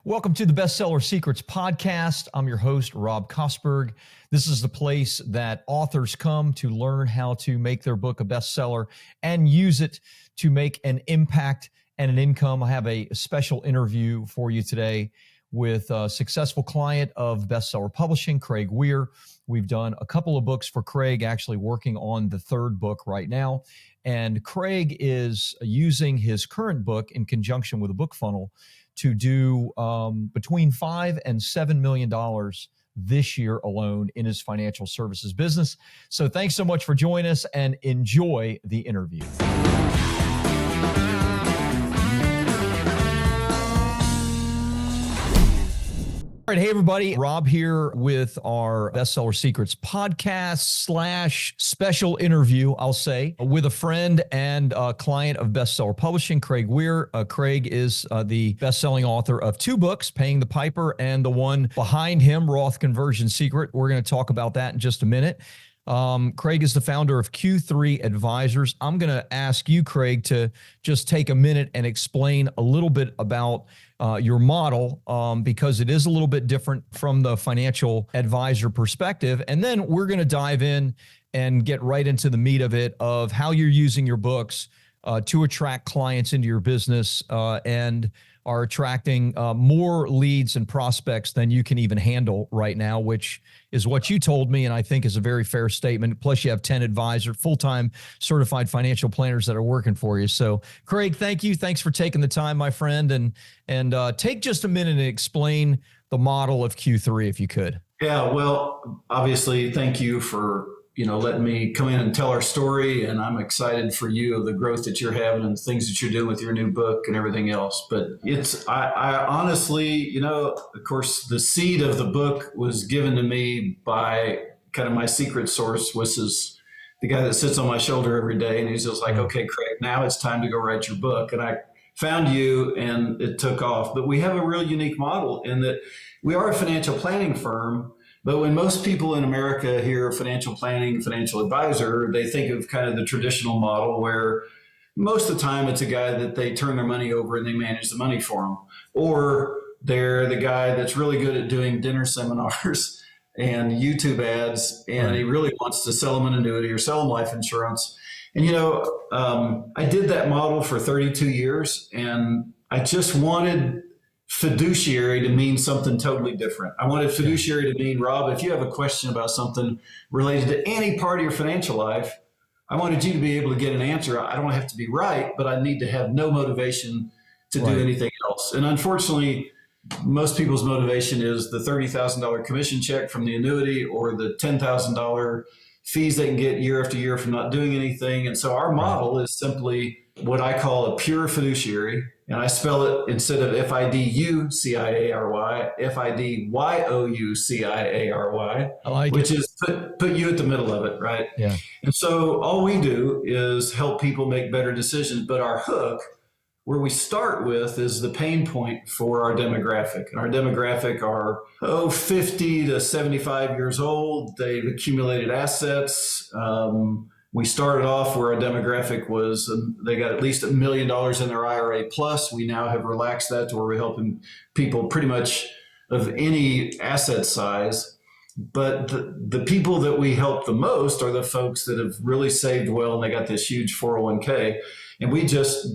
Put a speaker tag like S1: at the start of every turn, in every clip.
S1: Welcome to the Bestseller Secrets podcast. I'm your host, Rob Kosberg. This is the place that authors come to learn how to make their book a bestseller and use it to make an impact and an income. I have a special interview for you today with a successful client of Bestseller Publishing, Craig Weir. We've done a couple of books for Craig, actually working on the third book right now. And Craig is using his current book in conjunction with a book funnel to do between $5 and $7 million this year alone in his financial services business. So thanks so much for joining us and enjoy the interview. All right, hey everybody, Rob here with our Bestseller Secrets podcast / special interview, I'll say, with a friend and a client of Bestseller Publishing, Craig Weir. Craig is the best-selling author of two books, Paying the Piper, and the one behind him, Roth Conversion Secret. We're going to talk about that in just a minute. Craig is the founder of Q3 Advisors. I'm going to ask you, Craig, to just take a minute and explain a little bit about your model, because it is a little bit different from the financial advisor perspective. And then we're going to dive in and get right into the meat of it, of how you're using your books to attract clients into your business and are attracting more leads and prospects than you can even handle right now, which is what you told me, and I think is a very fair statement. Plus, you have 10 advisors, full-time certified financial planners that are working for you. So, Craig, thank you. Thanks for taking the time, my friend, and take just a minute and explain the model of Q3, if you could.
S2: Yeah, well, obviously, thank you for letting me come in and tell our story, and I'm excited for you, the growth that you're having and the things that you're doing with your new book and everything else. But I honestly, of course, the seed of the book was given to me by kind of my secret source, which is the guy that sits on my shoulder every day, and he's just like, okay, Craig, now it's time to go write your book. And I found you, and it took off. But we have a real unique model in that we are a financial planning firm. But when most people in America hear financial planning, financial advisor, they think of kind of the traditional model where most of the time it's a guy that they turn their money over and they manage the money for them. Or they're the guy that's really good at doing dinner seminars and YouTube ads, and he really wants to sell them an annuity or sell them life insurance. And, I did that model for 32 years, and I just wanted fiduciary to mean something totally different. I wanted fiduciary to mean, Rob, if you have a question about something related to any part of your financial life, I wanted you to be able to get an answer. I don't have to be right, but I need to have no motivation to do anything else. And unfortunately, most people's motivation is the $30,000 commission check from the annuity or the $10,000 fees they can get year after year from not doing anything. And so our model is simply what I call a pure fiduciary. And I spell it, instead of FIDUCIARY, FIDYOUCIARY, which is put you at the middle of it, right?
S1: Yeah.
S2: And so all we do is help people make better decisions. But our hook, where we start with, is the pain point for our demographic. And our demographic are 50 to 75 years old. They've accumulated assets. We started off where our demographic was, they got at least $1 million in their IRA plus. We now have relaxed that to where we're helping people pretty much of any asset size. But the people that we help the most are the folks that have really saved well, and they got this huge 401k. And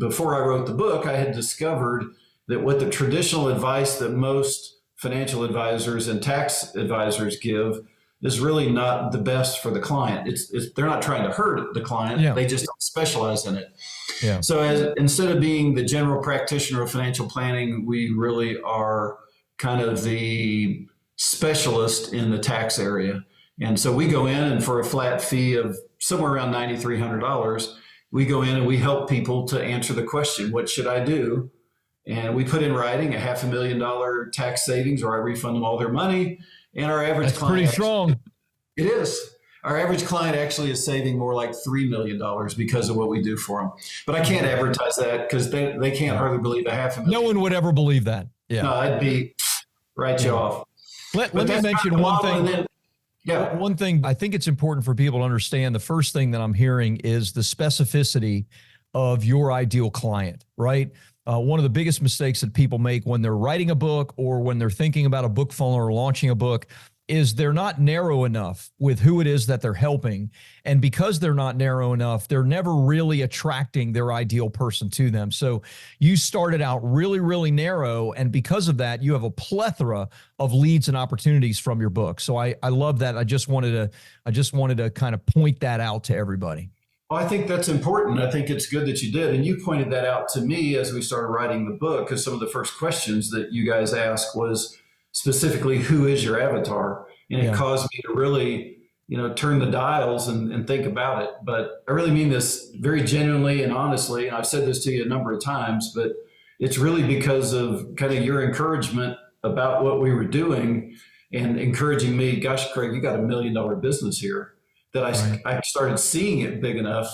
S2: before I wrote the book, I had discovered that what the traditional advice that most financial advisors and tax advisors give is really not the best for the client. They're not trying to hurt the client. Yeah. They just don't specialize in it. Yeah. So instead of being the general practitioner of financial planning, we really are kind of the specialist in the tax area. And so we go in, and for a flat fee of somewhere around $9,300, we go in and we help people to answer the question, what should I do? And we put in writing a $500,000 tax savings, or I refund them all their money. And our average client,
S1: pretty strong.
S2: It is. Our average client actually is saving more like $3 million because of what we do for them. But I can't advertise that because they can't hardly believe $500,000.
S1: No one would ever believe that. Yeah.
S2: No, I'd be write you off.
S1: Let me mention one thing. One thing I think it's important for people to understand. The first thing that I'm hearing is the specificity of your ideal client, right? one of the biggest mistakes that people make when they're writing a book or when they're thinking about a book funnel or launching a book is they're not narrow enough with who it is that they're helping. And because they're not narrow enough, they're never really attracting their ideal person to them. So you started out really, really narrow. And because of that, you have a plethora of leads and opportunities from your book. So I love that. I just wanted to kind of point that out to everybody.
S2: Well, I think that's important. I think it's good that you did. And you pointed that out to me as we started writing the book, because some of the first questions that you guys asked was specifically, who is your avatar? And it caused me to really, turn the dials and think about it. But I really mean this very genuinely and honestly. And I've said this to you a number of times, but it's really because of kind of your encouragement about what we were doing and encouraging me, gosh, Craig, you got $1 million business here, that I started seeing it big enough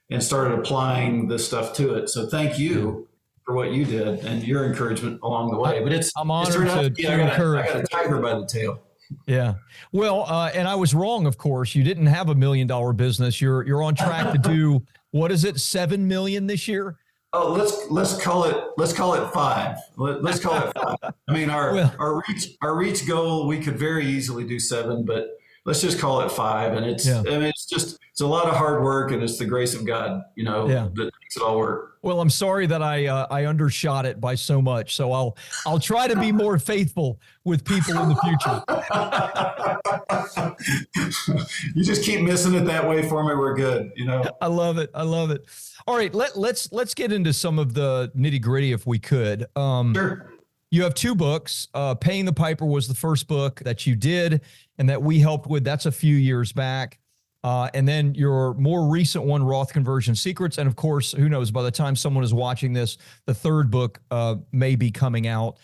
S2: and started applying this stuff to it. So thank you for what you did and your encouragement along the way. But
S1: I'm honored to encourage.
S2: I got a tiger by the tail.
S1: Yeah. Well, and I was wrong, of course. You didn't have $1 million business. You're on track to do, what is it, 7 million this year?
S2: Oh, let's call it 5. Let's call it 5. I mean, our reach goal, we could very easily do 7, but let's just call it 5. And it's it's a lot of hard work, and it's the grace of God, that makes it all work.
S1: Well, I'm sorry that I undershot it by so much. So I'll try to be more faithful with people in the
S2: future. You just keep missing it that way for me. We're good.
S1: I love it. All right. Let's get into some of the nitty gritty if we could.
S2: Sure.
S1: You have 2 books. Paying the Piper was the first book that you did and that we helped with. That's a few years back. And then your more recent one, Roth Conversion Secrets. And of course, who knows, by the time someone is watching this, the 3rd book may be coming out.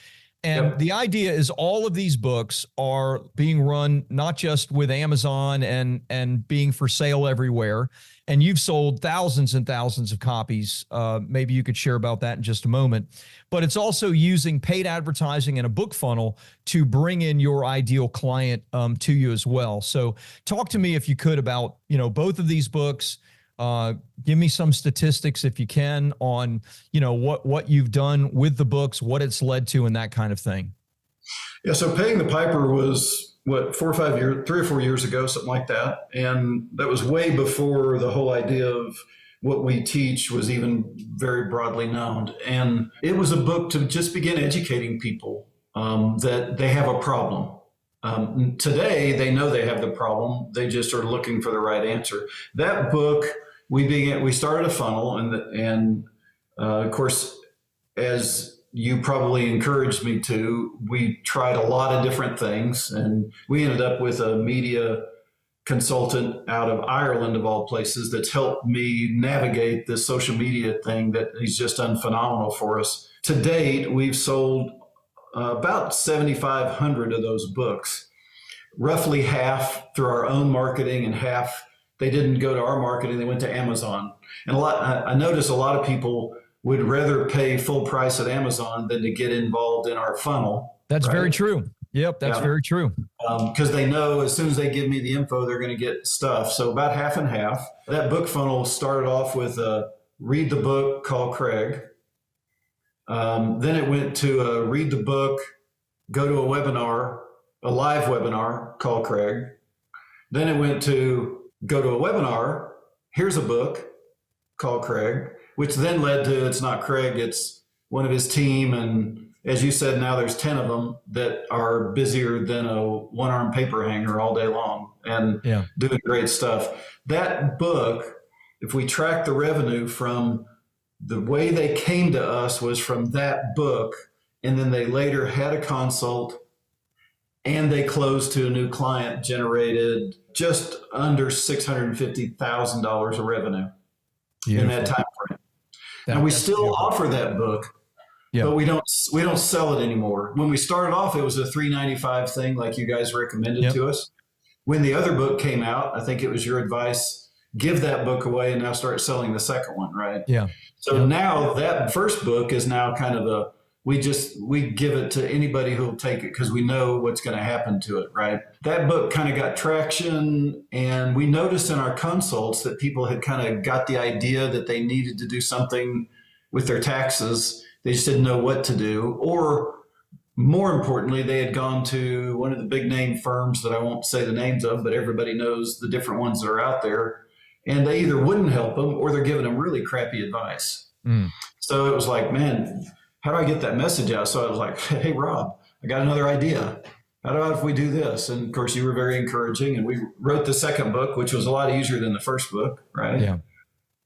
S1: And the idea is all of these books are being run not just with Amazon and being for sale everywhere. And you've sold thousands and thousands of copies. Maybe you could share about that in just a moment. But it's also using paid advertising and a book funnel to bring in your ideal client to you as well. So talk to me, if you could, about both of these books. Give me some statistics, if you can, on what you've done with the books, what it's led to, and that kind of thing.
S2: Yeah. So Paying the Piper was 3 or 4 years ago, something like that. And that was way before the whole idea of what we teach was even very broadly known. And it was a book to just begin educating people that they have a problem. Today, they know they have the problem. They just are looking for the right answer. That book, we started a funnel, and of course, as you probably encouraged me to, we tried a lot of different things, and we ended up with a media consultant out of Ireland, of all places, that's helped me navigate this social media thing that he's just done phenomenal for us. To date, we've sold about 7,500 of those books, roughly half through our own marketing and half, they didn't go to our marketing, they went to Amazon. And I notice a lot of people would rather pay full price at Amazon than to get involved in our funnel.
S1: That's right? Very true. Yep, that's very true.
S2: Because they know as soon as they give me the info, they're going to get stuff. So about half and half. That book funnel started off with read the book, call Craig. Then it went to read the book, go to a live webinar, call Craig. Then it went to go to a webinar, here's a book, call Craig, which then led to, it's not Craig, it's one of his team. And as you said, now there's 10 of them that are busier than a one-arm paper hanger all day long and doing great stuff. That book, if we track the revenue from the way they came to us was from that book, and then they later had a consult and they closed to a new client, generated just under $650,000 of revenue in that time frame. And we still offer that book, but we don't sell it anymore. When we started off, it was a $395 thing, like you guys recommended to us. When the other book came out, I think it was your advice, give that book away and now start selling the second one, right?
S1: Yeah.
S2: So now that first book is now kind of we give it to anybody who'll take it because we know what's going to happen to it, right? That book kind of got traction, and we noticed in our consults that people had kind of got the idea that they needed to do something with their taxes they just didn't know what to do. Or more importantly, they had gone to one of the big name firms that I won't say the names of, but everybody knows the different ones that are out there. And they either wouldn't help them or they're giving them really crappy advice. So it was like, man, how do I get that message out? So I was like, hey, Rob, I got another idea. How about if we do this? And of course, you were very encouraging. And we wrote the second book, which was a lot easier than the first book, right?
S1: Yeah.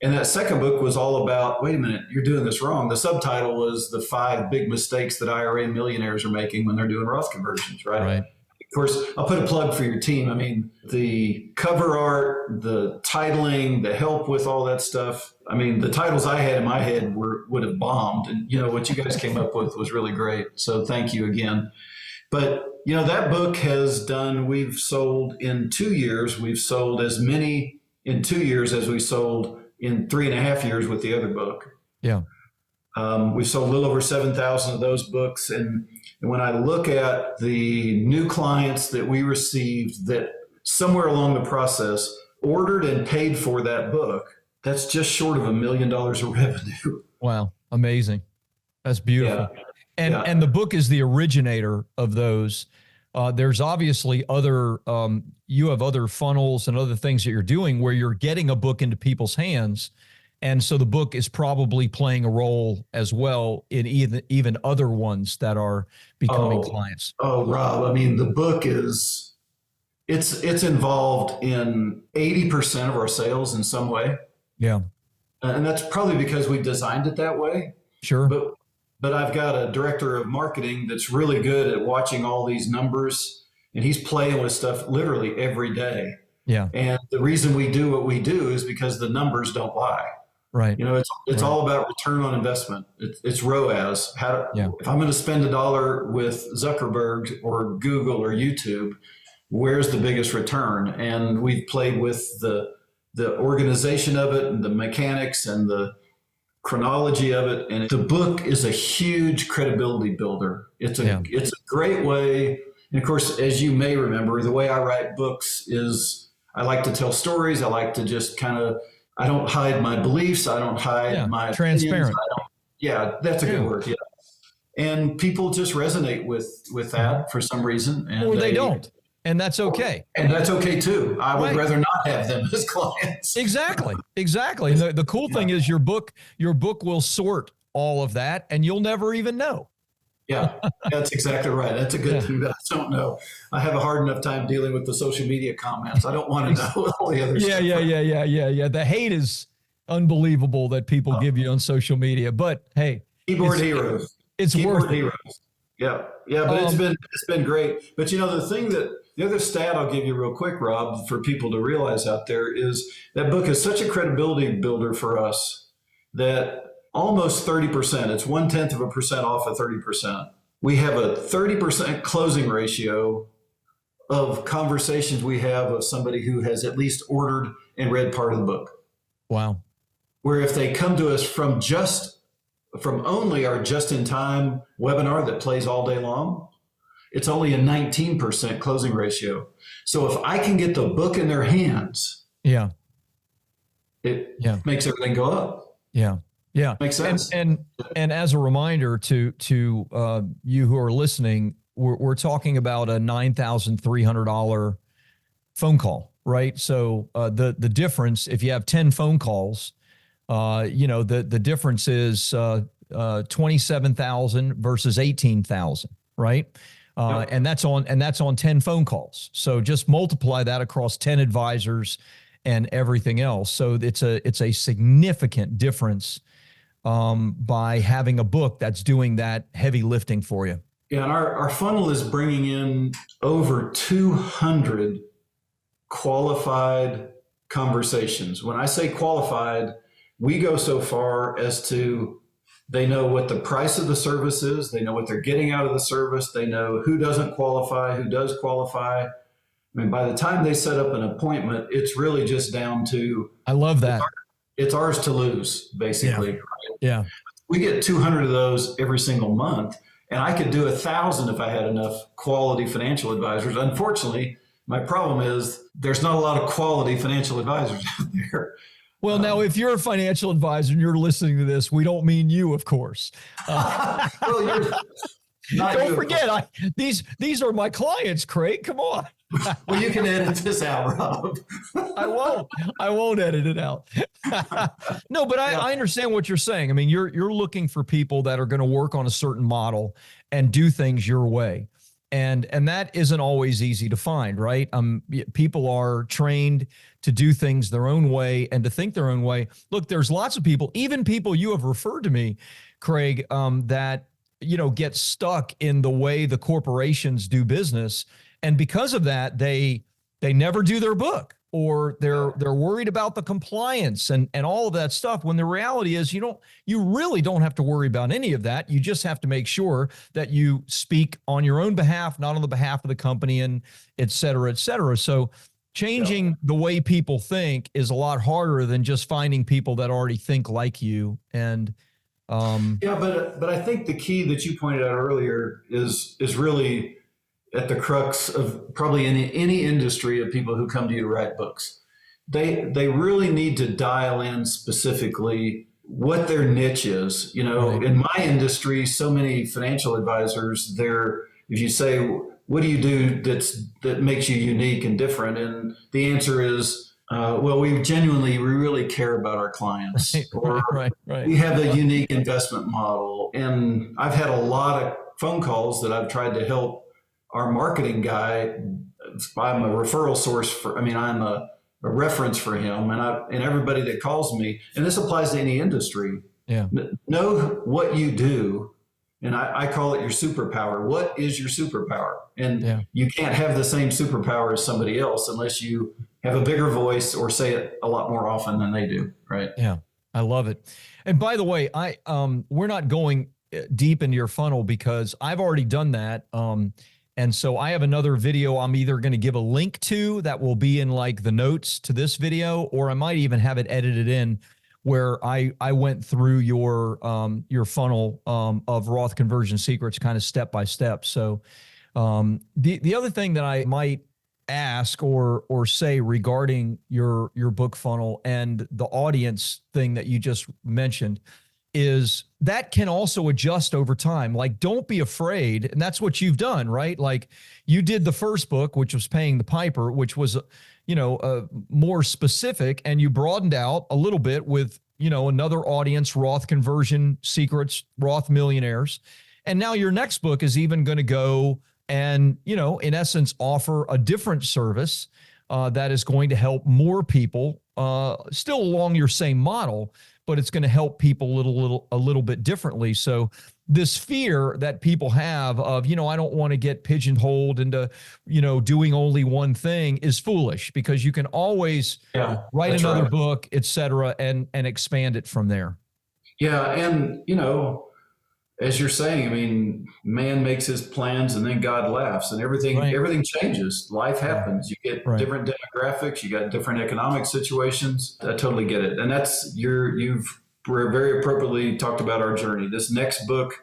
S2: And that second book was all about, wait a minute, you're doing this wrong. The subtitle was the 5 big mistakes that IRA millionaires are making when they're doing Roth conversions, right?
S1: Right.
S2: Of course, I'll put a plug for your team. I mean, the cover art, the titling, the help with all that stuff. I mean, the titles I had in my head would have bombed. And, you know, what you guys came up with was really great. So thank you again. But, you know, that book has done, we've sold in 2 years, we've sold as many in 2 years as we sold in 3.5 years with the other book.
S1: Yeah.
S2: We've sold a little over 7,000 of those books. And when I look at the new clients that we received that somewhere along the process ordered and paid for that book, that's just short of $1 million of revenue.
S1: Wow. Amazing. That's beautiful.
S2: Yeah.
S1: And the book is the originator of those. There's obviously other, you have other funnels and other things that you're doing where you're getting a book into people's hands. And so the book is probably playing a role as well in even other ones that are becoming clients.
S2: Oh, Rob, I mean, the book is, it's involved in 80% of our sales in some way.
S1: Yeah.
S2: And that's probably because we designed it that way.
S1: Sure.
S2: But I've got a director of marketing that's really good at watching all these numbers, and he's playing with stuff literally every day.
S1: Yeah.
S2: And the reason we do what we do is because the numbers don't lie.
S1: Right.
S2: You know, it's all about return on investment. It's ROAS. If I'm going to spend $1 with Zuckerberg or Google or YouTube, where's the biggest return? And we've played with the organization of it and the mechanics and the chronology of it. And the book is a huge credibility builder. It's a great way. And of course, as you may remember, the way I write books is I like to tell stories. I like to just I don't hide my beliefs. I don't hide my
S1: transparent.
S2: That's a good word. Yeah. And people just resonate with that for some reason. And
S1: or they don't. And that's okay.
S2: And that's okay too. I would rather not have them as clients.
S1: Exactly. The cool thing is your book will sort all of that and you'll never even know.
S2: Yeah, that's exactly right. That's a good thing that I don't know. I have a hard enough time dealing with the social media comments. I don't want to know all the other stuff.
S1: Yeah. The hate is unbelievable that people give you on social media, but hey,
S2: keyboard heroes.
S1: It's worth it.
S2: Heroes. Yeah. But it's been great. But you know, the other stat I'll give you real quick, Rob, for people to realize out there is that book is such a credibility builder for us that almost 30%, it's 0.1% off of 30%. We have a 30% closing ratio of conversations we have of somebody who has at least ordered and read part of the book.
S1: Wow.
S2: Where if they come to us from only our just-in-time webinar that plays all day long, it's only a 19% closing ratio. So if I can get the book in their hands, it makes everything go up.
S1: Yeah.
S2: Makes sense.
S1: And as a reminder to you who are listening, we're talking about a $9,300 phone call, right? So the difference, if you have 10 phone calls, the difference is 27,000 versus 18,000, right? And that's on 10 phone calls. So just multiply that across 10 advisors and everything else. So it's a significant difference by having a book that's doing that heavy lifting for you.
S2: Yeah, and our funnel is bringing in over 200 qualified conversations. When I say qualified, we go so far as to they know what the price of the service is, they know what they're getting out of the service, they know who doesn't qualify, who does qualify. I mean, by the time they set up an appointment, it's really just down to,
S1: I love that.
S2: It's ours to lose, basically.
S1: Yeah. Yeah.
S2: We get 200 of those every single month, and I could do 1,000 if I had enough quality financial advisors. Unfortunately, my problem is there's not a lot of quality financial advisors out there.
S1: Well, now, if you're a financial advisor and you're listening to this, we don't mean you, of course.
S2: Well, you're not
S1: Don't
S2: you.
S1: forget, these are my clients, Craig. Come on.
S2: Well, you can edit this out, Rob.
S1: I won't edit it out. No, but I understand what you're saying. I mean, you're looking for people that are going to work on a certain model and do things your way. And that isn't always easy to find, right? People are trained to do things their own way and to think their own way. Look, there's lots of people, even people you have referred to me, Craig, that, get stuck in the way the corporations do business. And because of that, they never do their book, or they're worried about the compliance and all of that stuff. When the reality is you really don't have to worry about any of that. You just have to make sure that you speak on your own behalf, not on the behalf of the company, and et cetera, et cetera. So changing the way people think is a lot harder than just finding people that already think like you. And
S2: but I think the key that you pointed out earlier is really at the crux of probably in any industry of people who come to you to write books. They really need to dial in specifically what their niche is.
S1: Right.
S2: In my industry, so many financial advisors, if you say, what do you do that makes you unique and different? And the answer is, well, we really care about our clients.
S1: Right.
S2: We have a unique investment model. And I've had a lot of phone calls that I've tried to help our marketing guy. I'm a referral source I'm a reference for him, and everybody that calls me, and this applies to any industry.
S1: Yeah.
S2: Know what you do. And I call it your superpower. What is your superpower? And you can't have the same superpower as somebody else unless you have a bigger voice or say it a lot more often than they do. Right.
S1: Yeah. I love it. And by the way, we're not going deep into your funnel because I've already done that. And so I have another video I'm either going to give a link to that will be in like the notes to this video, or I might even have it edited in where I went through your funnel of Roth conversion secrets kind of step by step. So the other thing that I might ask or say regarding your book funnel and the audience thing that you just mentioned is that can also adjust over time. Like, don't be afraid. And that's what you've done, right? Like you did the first book, which was Paying the Piper, which was, more specific, and you broadened out a little bit with, another audience, Roth conversion secrets, Roth millionaires. And now your next book is even going to go and, in essence, offer a different service that is going to help more people still along your same model, but it's going to help people a little bit differently. So this fear that people have of, I don't want to get pigeonholed into, doing only one thing is foolish, because you can always write another book, et cetera, and expand it from there.
S2: Yeah. And, as you're saying, man makes his plans and then God laughs, and everything changes. Life happens. You get different demographics. You got different economic situations. I totally get it. And that's you've very appropriately talked about our journey. This next book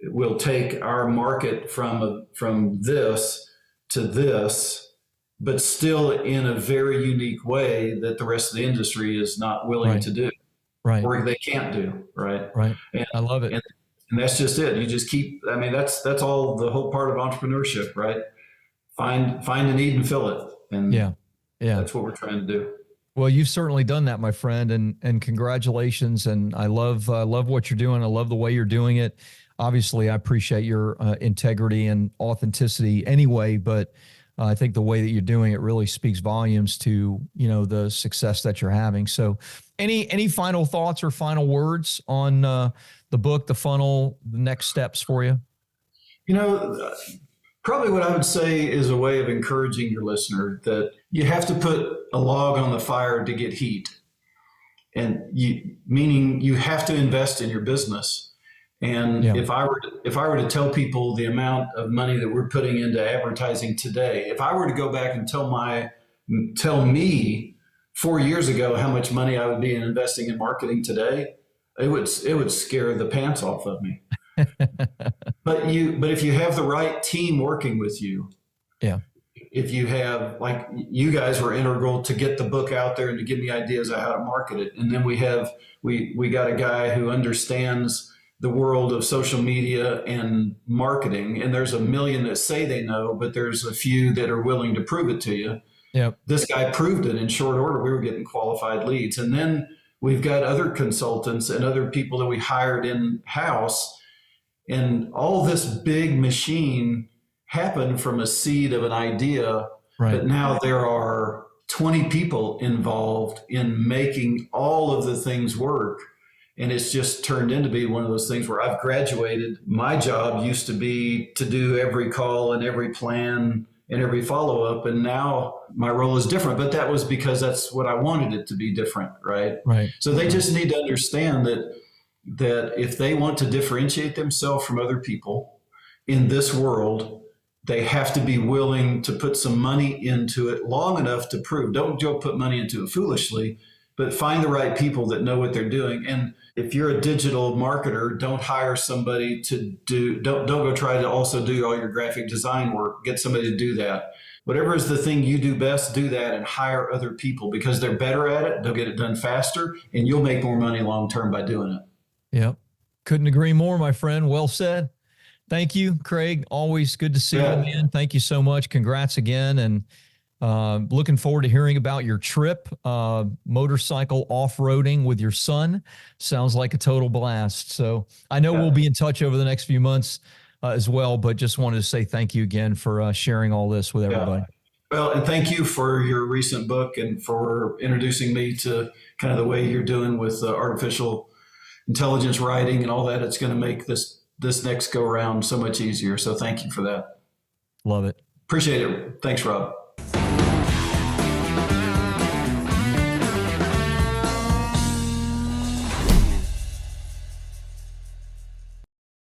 S2: will take our market from this to this, but still in a very unique way that the rest of the industry is not willing to do, or they can't do. Right. And
S1: I love it.
S2: And that's just it. You just keep, that's all the whole part of entrepreneurship, right? Find a need and fill it. And that's what we're trying to do.
S1: Well, you've certainly done that, my friend, and congratulations. And I love what you're doing. I love the way you're doing it. Obviously, I appreciate your integrity and authenticity anyway, but I think the way that you're doing it really speaks volumes to, the success that you're having. So any final thoughts or final words on the book, the funnel, the next steps for you?
S2: Probably what I would say is a way of encouraging your listener that you have to put a log on the fire to get heat. And meaning you have to invest in your business. And if I were to tell people the amount of money that we're putting into advertising today, if I were to go back and tell me 4 years ago how much money I would be investing in marketing today, it would scare the pants off of me. But if you have the right team working with you, if you have, like, you guys were integral to get the book out there and to give me ideas of how to market it. And then we got a guy who understands the world of social media and marketing. And there's a million that say they know, but there's a few that are willing to prove it to you.
S1: Yep.
S2: This guy proved it in short order. We were getting qualified leads. And then we've got other consultants and other people that we hired in-house. And all this big machine happened from a seed of an idea.
S1: Right.
S2: But now there are 20 people involved in making all of the things work. And it's just turned into be one of those things where I've graduated. My job used to be to do every call and every plan and every follow-up. And now my role is different, but that was because that's what I wanted it to be different. Right.
S1: Right.
S2: So they just need to understand that if they want to differentiate themselves from other people in this world, they have to be willing to put some money into it long enough to prove. Don't go put money into it foolishly, but find the right people that know what they're doing. And if you're a digital marketer, don't hire somebody to don't go try to also do all your graphic design work. Get somebody to do that. Whatever is the thing you do best, do that and hire other people because they're better at it. They'll get it done faster and you'll make more money long-term by doing it.
S1: Yep. Couldn't agree more, my friend. Well said. Thank you, Craig. Always good to see you, man. Thank you so much. Congrats again. And looking forward to hearing about your trip, motorcycle off-roading with your son. Sounds like a total blast. So I know we'll be in touch over the next few months as well, but just wanted to say thank you again for sharing all this with everybody.
S2: Well, and thank you for your recent book and for introducing me to kind of the way you're doing with artificial intelligence writing and all that. It's going to make this next go around so much easier. So thank you for that.
S1: Love it.
S2: Appreciate it. Thanks, Rob.